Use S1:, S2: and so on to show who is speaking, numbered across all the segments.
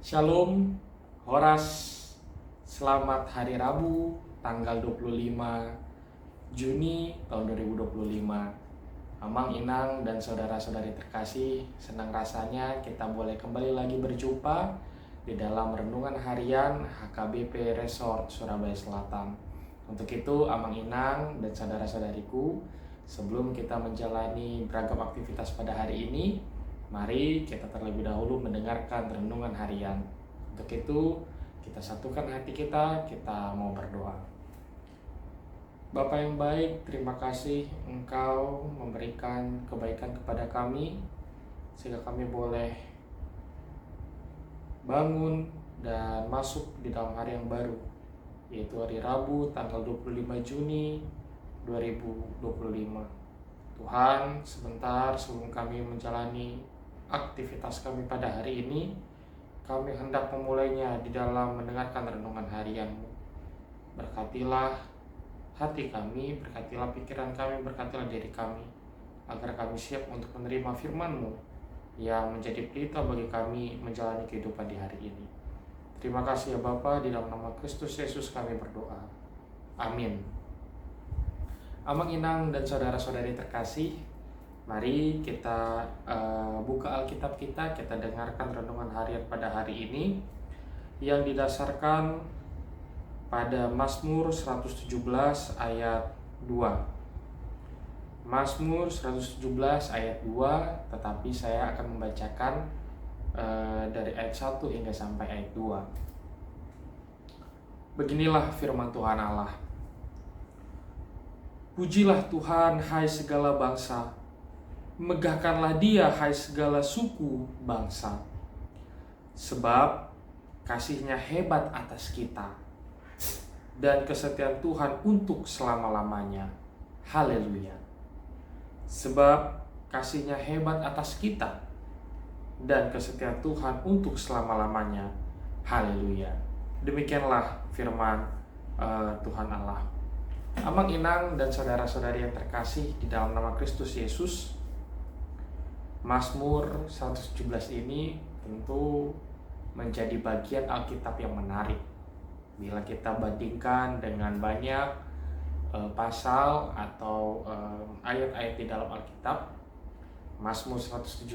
S1: Shalom, Horas, selamat hari Rabu, tanggal 25 Juni tahun 2025. Amang, Inang, dan saudara-saudari terkasih, senang rasanya kita boleh kembali lagi berjumpa di dalam renungan harian HKBP Resort Surabaya Selatan. Untuk itu, Amang, Inang, dan saudara-saudariku, sebelum kita menjalani beragam aktivitas pada hari ini, mari kita terlebih dahulu mendengarkan renungan harian. Untuk itu, kita satukan hati kita mau berdoa. Bapa yang baik, terima kasih Engkau memberikan kebaikan kepada kami, sehingga kami boleh bangun dan masuk di dalam hari yang baru, yaitu hari Rabu tanggal 25 Juni 2025. Tuhan, sebentar sebelum kami menjalani aktivitas kami pada hari ini, kami hendak memulainya di dalam mendengarkan renungan harian-Mu. Berkatilah hati kami, berkatilah pikiran kami, berkatilah diri kami, agar kami siap untuk menerima firman-Mu yang menjadi pelita bagi kami menjalani kehidupan di hari ini. Terima kasih ya Bapa, di dalam nama Kristus Yesus kami berdoa. Amin. Amang, Inang, dan saudara-saudari terkasih, mari kita buka Alkitab kita dengarkan renungan harian pada hari ini yang didasarkan pada Mazmur 117 ayat 2. Mazmur 117 ayat 2, tetapi saya akan membacakan dari ayat 1 hingga sampai ayat 2. Beginilah firman Tuhan Allah. Pujilah Tuhan, hai segala bangsa. Megahkanlah Dia, hai segala suku bangsa. Sebab kasih-Nya hebat atas kita, dan kesetiaan Tuhan untuk selama-lamanya. Haleluya. Sebab kasih-Nya hebat atas kita, dan kesetiaan Tuhan untuk selama-lamanya. Haleluya. Demikianlah firman Tuhan Allah. Amang, Inang, dan saudara-saudari yang terkasih di dalam nama Kristus Yesus, Mazmur 117 ini tentu menjadi bagian Alkitab yang menarik. Bila kita bandingkan dengan banyak pasal atau ayat-ayat di dalam Alkitab, Mazmur 117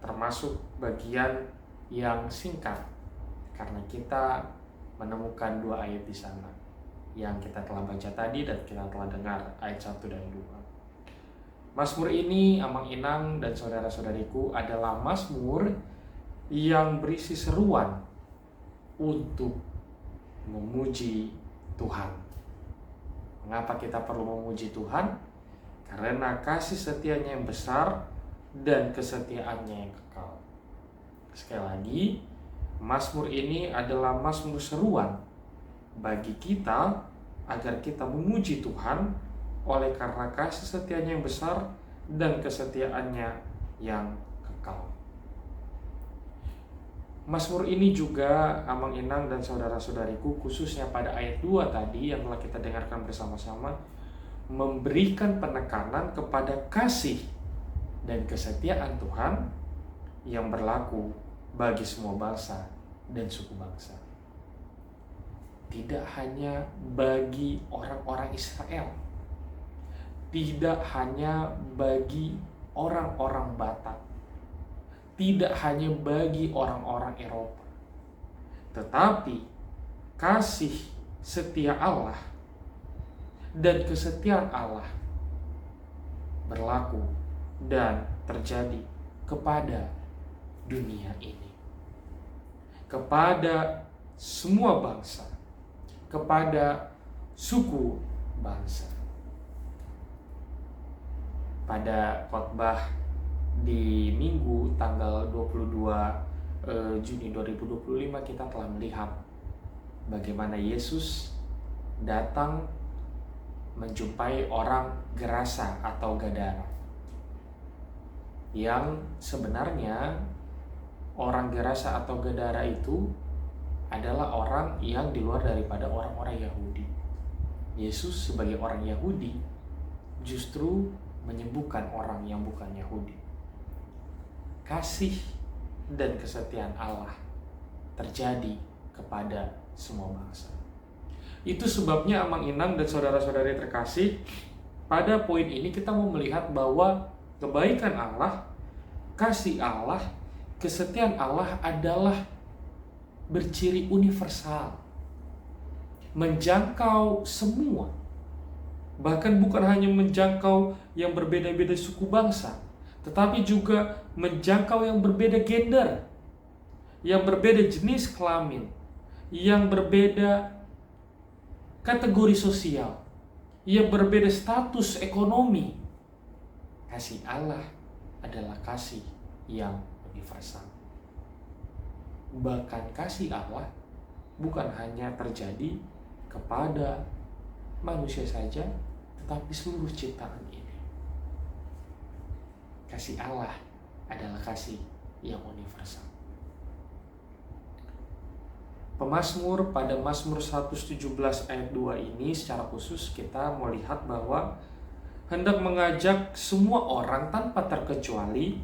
S1: termasuk bagian yang singkat, karena kita menemukan 2 ayat di sana yang kita telah baca tadi dan kita telah dengar, ayat 1 dan 2. Mazmur ini, Amang, Inang, dan saudara-saudariku, adalah mazmur yang berisi seruan untuk memuji Tuhan. Mengapa kita perlu memuji Tuhan? Karena kasih setianya yang besar dan kesetiaannya yang kekal. Sekali lagi, mazmur ini adalah mazmur seruan bagi kita agar kita memuji Tuhan oleh karena kasih setianya yang besar dan kesetiaannya yang kekal. Mazmur ini juga, Amang, Inang, dan saudara-saudariku, khususnya pada ayat 2 tadi yang telah kita dengarkan bersama-sama, memberikan penekanan kepada kasih dan kesetiaan Tuhan yang berlaku bagi semua bangsa dan suku bangsa. Tidak hanya bagi orang-orang Israel, tidak hanya bagi orang-orang Batak, tidak hanya bagi orang-orang Eropa, tetapi kasih setia Allah dan kesetiaan Allah berlaku dan terjadi kepada dunia ini, kepada semua bangsa, kepada suku bangsa. Pada khotbah di Minggu tanggal 22 Juni 2025 kita telah melihat bagaimana Yesus datang menjumpai orang Gerasa atau Gadara, yang sebenarnya orang Gerasa atau Gadara itu adalah orang yang di luar daripada orang-orang Yahudi. Yesus sebagai orang Yahudi justru menyembuhkan orang yang bukan Yahudi. Kasih dan kesetiaan Allah terjadi kepada semua bangsa. Itu sebabnya Amang Inang dan saudara-saudari terkasih, pada poin ini kita mau melihat bahwa kebaikan Allah, kasih Allah, kesetiaan Allah adalah berciri universal, menjangkau semua. Bahkan bukan hanya menjangkau yang berbeda-beda suku bangsa, tetapi juga menjangkau yang berbeda gender, yang berbeda jenis kelamin, yang berbeda kategori sosial, yang berbeda status ekonomi. Kasih Allah adalah kasih yang universal. Bahkan kasih Allah bukan hanya terjadi kepada manusia saja, tetapi seluruh ciptaan ini. Kasih Allah adalah kasih yang universal. Pemazmur pada Mazmur 117 ayat 2 ini secara khusus kita melihat bahwa hendak mengajak semua orang tanpa terkecuali,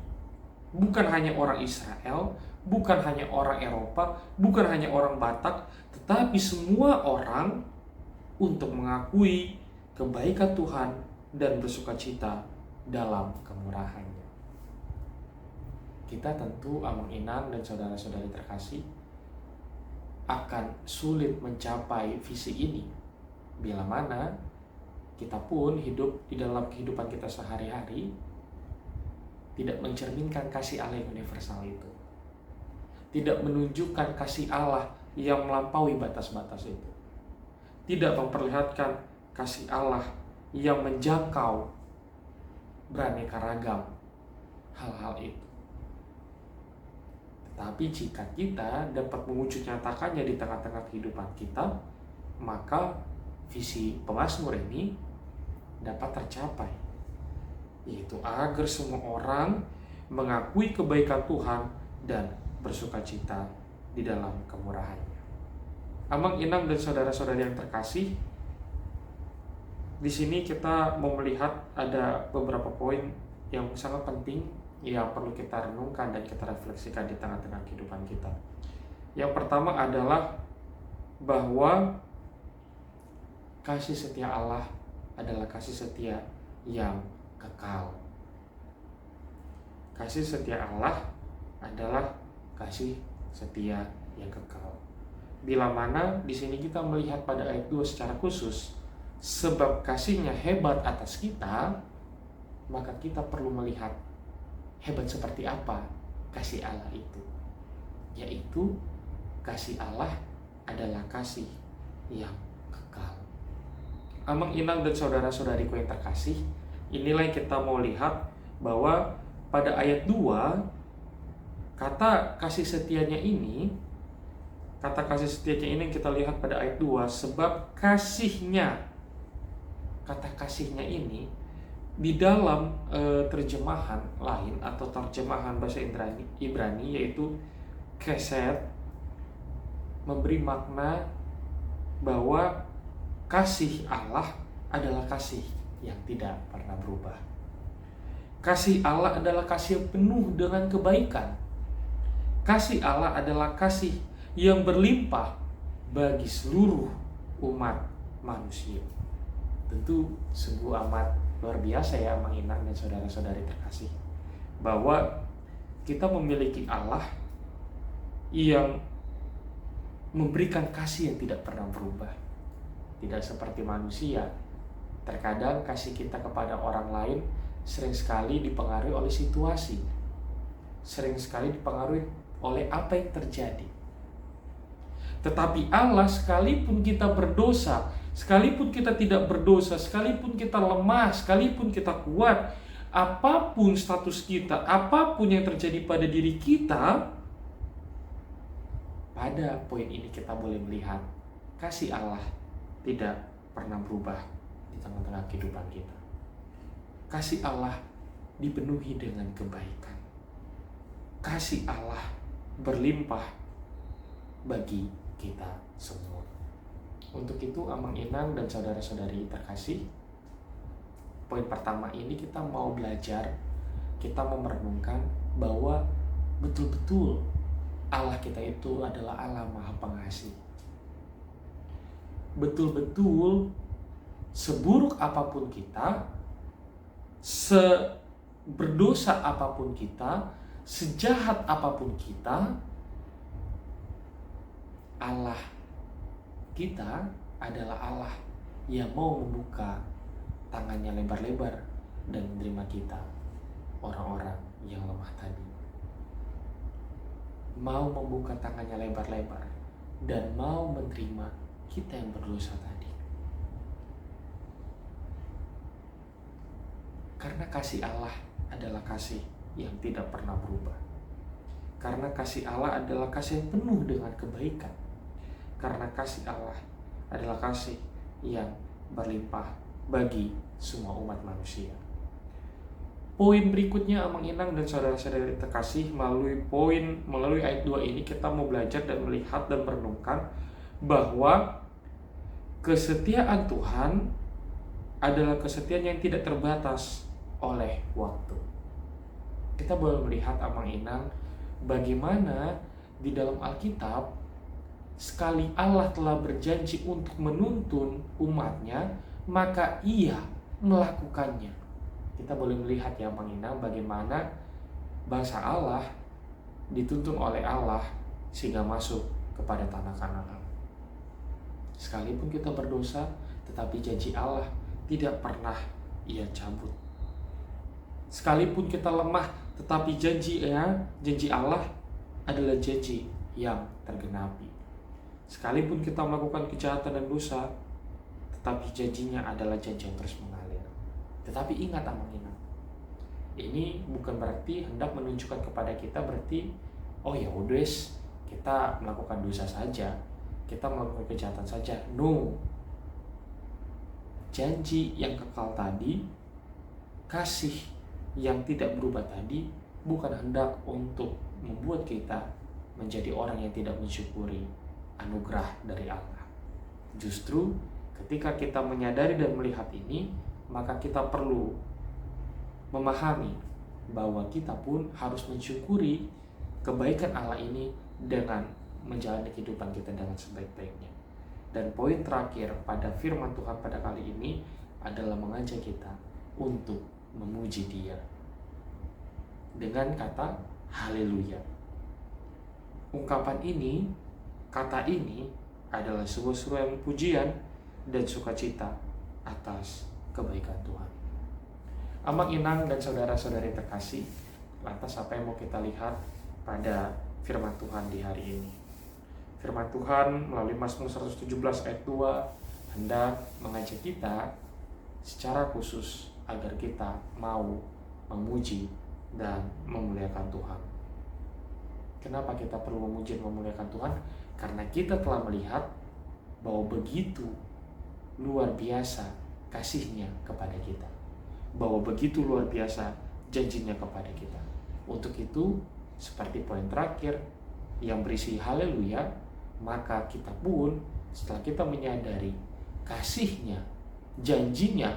S1: bukan hanya orang Israel, bukan hanya orang Eropa, bukan hanya orang Batak, tetapi semua orang untuk mengakui kebaikan Tuhan dan bersukacita dalam kemurahan-Nya. Kita tentu Amang Inang dan saudara-saudari terkasih akan sulit mencapai visi ini bila mana kita pun hidup di dalam kehidupan kita sehari-hari tidak mencerminkan kasih Allah yang universal itu, tidak menunjukkan kasih Allah yang melampaui batas-batas itu, tidak memperlihatkan kasih Allah yang menjangkau beraneka ragam hal-hal itu. Tapi jika kita dapat mewujud nyatakannya di tengah-tengah kehidupan kita, maka visi pemazmur ini dapat tercapai, yaitu agar semua orang mengakui kebaikan Tuhan dan bersukacita di dalam kemurahan-Nya. Amang Inang dan saudara-saudari yang terkasih, di sini kita mau melihat ada beberapa poin yang sangat penting yang perlu kita renungkan dan kita refleksikan di tengah-tengah kehidupan kita. Yang pertama adalah bahwa kasih setia Allah adalah kasih setia yang kekal. Kasih setia Allah adalah kasih setia yang kekal. Bila mana di sini kita melihat pada ayat 2 secara khusus, sebab kasih-Nya hebat atas kita, maka kita perlu melihat hebat seperti apa kasih Allah itu, yaitu kasih Allah adalah kasih yang kekal. Amang Inang dan saudara-saudariku yang terkasih, inilah yang kita mau lihat bahwa pada ayat 2 kata kasih setianya ini yang kita lihat pada ayat 2, sebab kasih-Nya, kata kasih-Nya ini di dalam terjemahan lain atau terjemahan bahasa Ibrani yaitu keset, memberi makna bahwa kasih Allah adalah kasih yang tidak pernah berubah. Kasih Allah adalah kasih yang penuh dengan kebaikan. Kasih Allah adalah kasih yang berlimpah bagi seluruh umat manusia. Tentu sungguh amat luar biasa ya Amang Inang dan saudara-saudari terkasih, bahwa kita memiliki Allah yang memberikan kasih yang tidak pernah berubah. Tidak seperti manusia, terkadang kasih kita kepada orang lain sering sekali dipengaruhi oleh situasi, sering sekali dipengaruhi oleh apa yang terjadi. Tetapi Allah, sekalipun kita berdosa, sekalipun kita tidak berdosa, sekalipun kita lemah, sekalipun kita kuat, apapun status kita, apapun yang terjadi pada diri kita, pada poin ini kita boleh melihat kasih Allah tidak pernah berubah di tengah-tengah kehidupan kita. Kasih Allah dipenuhi dengan kebaikan. Kasih Allah berlimpah bagi kita semua. Untuk itu Amang Inang dan saudara-saudari terkasih, poin pertama ini kita mau belajar, kita mau merenungkan bahwa betul-betul Allah kita itu adalah Allah Maha Pengasih. Betul-betul seburuk apapun kita, seberdosa apapun kita, sejahat apapun kita, Allah kita adalah Allah yang mau membuka tangannya lebar-lebar dan menerima kita, orang-orang yang lemah tadi. Mau membuka tangannya lebar-lebar dan mau menerima kita yang berdosa tadi. Karena kasih Allah adalah kasih yang tidak pernah berubah. Karena kasih Allah adalah kasih yang penuh dengan kebaikan. Karena kasih Allah adalah kasih yang berlimpah bagi semua umat manusia. Poin berikutnya, Amang Inang dan saudara-saudari terkasih, melalui ayat 2 ini kita mau belajar dan melihat dan merenungkan bahwa kesetiaan Tuhan adalah kesetiaan yang tidak terbatas oleh waktu. Kita boleh melihat, Amang Inang, bagaimana di dalam Alkitab sekali Allah telah berjanji untuk menuntun umatnya, maka Ia melakukannya. Kita boleh melihat, ya Amang Inang, bagaimana bangsa Allah dituntun oleh Allah sehingga masuk kepada tanah Kanaan. Sekalipun kita berdosa, tetapi janji Allah tidak pernah Ia cabut. Sekalipun kita lemah, tetapi janji Allah adalah janji yang tergenapi. Sekalipun kita melakukan kejahatan dan dosa, tetapi janjinya adalah janji yang terus mengalir. Tetapi ingat, Amang Inang, ini bukan berarti hendak menunjukkan kepada kita berarti ya udes, kita melakukan dosa saja, kita melakukan kejahatan saja. No. Janji yang kekal tadi, kasih yang tidak berubah tadi, bukan hendak untuk membuat kita menjadi orang yang tidak mensyukuri anugerah dari Allah. Justru ketika kita menyadari dan melihat ini, maka kita perlu memahami bahwa kita pun harus mensyukuri kebaikan Allah ini dengan menjalani kehidupan kita dengan sebaik-baiknya. Dan poin terakhir pada firman Tuhan pada kali ini adalah mengajak kita untuk memuji Dia dengan kata haleluya. Ungkapan ini, kata ini adalah sebuah seruan pujian dan sukacita atas kebaikan Tuhan. Amang Inang dan saudara-saudari terkasih, lantas apa yang mau kita lihat pada firman Tuhan di hari ini? Firman Tuhan melalui Mazmur 117 ayat 2 hendak mengajak kita secara khusus agar kita mau memuji dan memuliakan Tuhan. Kenapa kita perlu memuji dan memuliakan Tuhan? Karena kita telah melihat bahwa begitu luar biasa kasih-Nya kepada kita, bahwa begitu luar biasa janjinya kepada kita. Untuk itu, seperti poin terakhir yang berisi haleluya, maka kita pun setelah kita menyadari kasih-Nya, janjinya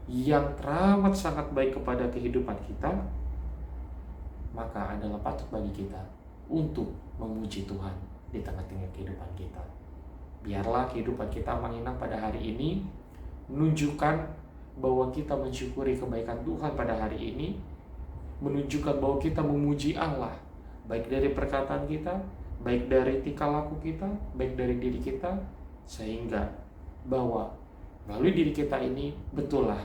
S1: yang teramat sangat baik kepada kehidupan kita, maka adalah patut bagi kita untuk memuji Tuhan di tengah-tengah kehidupan kita. Biarlah kehidupan kita, Amang Inang, pada hari ini menunjukkan bahwa kita mensyukuri kebaikan Tuhan pada hari ini, menunjukkan bahwa kita memuji Allah, baik dari perkataan kita, baik dari tingkah laku kita, baik dari diri kita, sehingga bahwa melalui diri kita ini betullah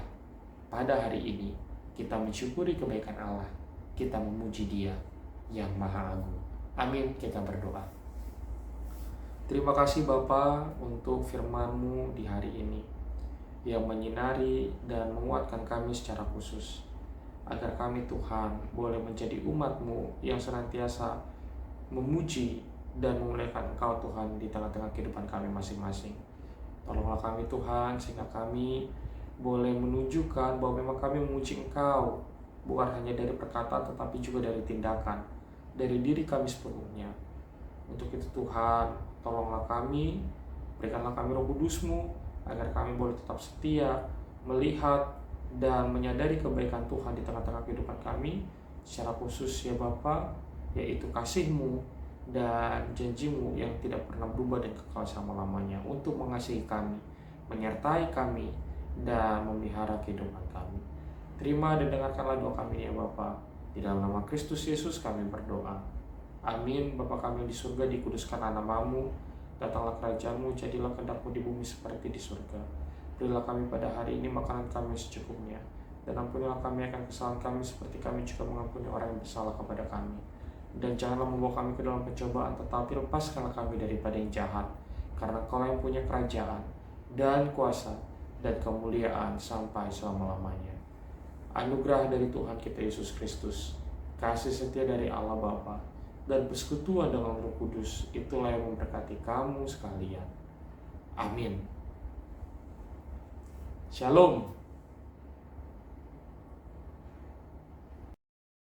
S1: pada hari ini kita mensyukuri kebaikan Allah, kita memuji Dia yang Maha Agung. Amin. Kita berdoa. Terima kasih Bapa untuk firman-Mu di hari ini yang menyinari dan menguatkan kami secara khusus, agar kami, Tuhan, boleh menjadi umat-Mu yang senantiasa memuji dan memuliakan Engkau, Tuhan, di tengah-tengah kehidupan kami masing-masing. Tolonglah kami, Tuhan, sehingga kami boleh menunjukkan bahwa memang kami memuji Engkau, bukan hanya dari perkataan tetapi juga dari tindakan, dari diri kami sepenuhnya. Untuk itu, Tuhan, tolonglah kami, berikanlah kami Roh Kudus-Mu, agar kami boleh tetap setia melihat dan menyadari kebaikan Tuhan di tengah-tengah kehidupan kami, secara khusus ya Bapa, yaitu kasih-Mu dan janji-Mu yang tidak pernah berubah dan kekal selama-lamanya untuk mengasihi kami, menyertai kami, dan memelihara kehidupan kami. Terima dan dengarkanlah doa kami ya Bapa. Di dalam nama Kristus Yesus kami berdoa. Amin. Bapa kami di surga, dikuduskanlah nama-Mu, datanglah kerajaan-Mu, jadilah kehendak-Mu di bumi seperti di surga. Berilah kami pada hari ini makanan kami secukupnya, dan ampunilah kami akan kesalahan kami seperti kami juga mengampuni orang yang bersalah kepada kami. Dan janganlah membawa kami ke dalam pencobaan, tetapi lepaskanlah kami daripada yang jahat. Karena Kaulah yang punya kerajaan, dan kuasa, dan kemuliaan sampai selama-lamanya. Anugerah dari Tuhan kita Yesus Kristus, kasih setia dari Allah Bapa, dan persekutuan dengan Roh Kudus, itulah yang memberkati kamu sekalian. Amin. Shalom.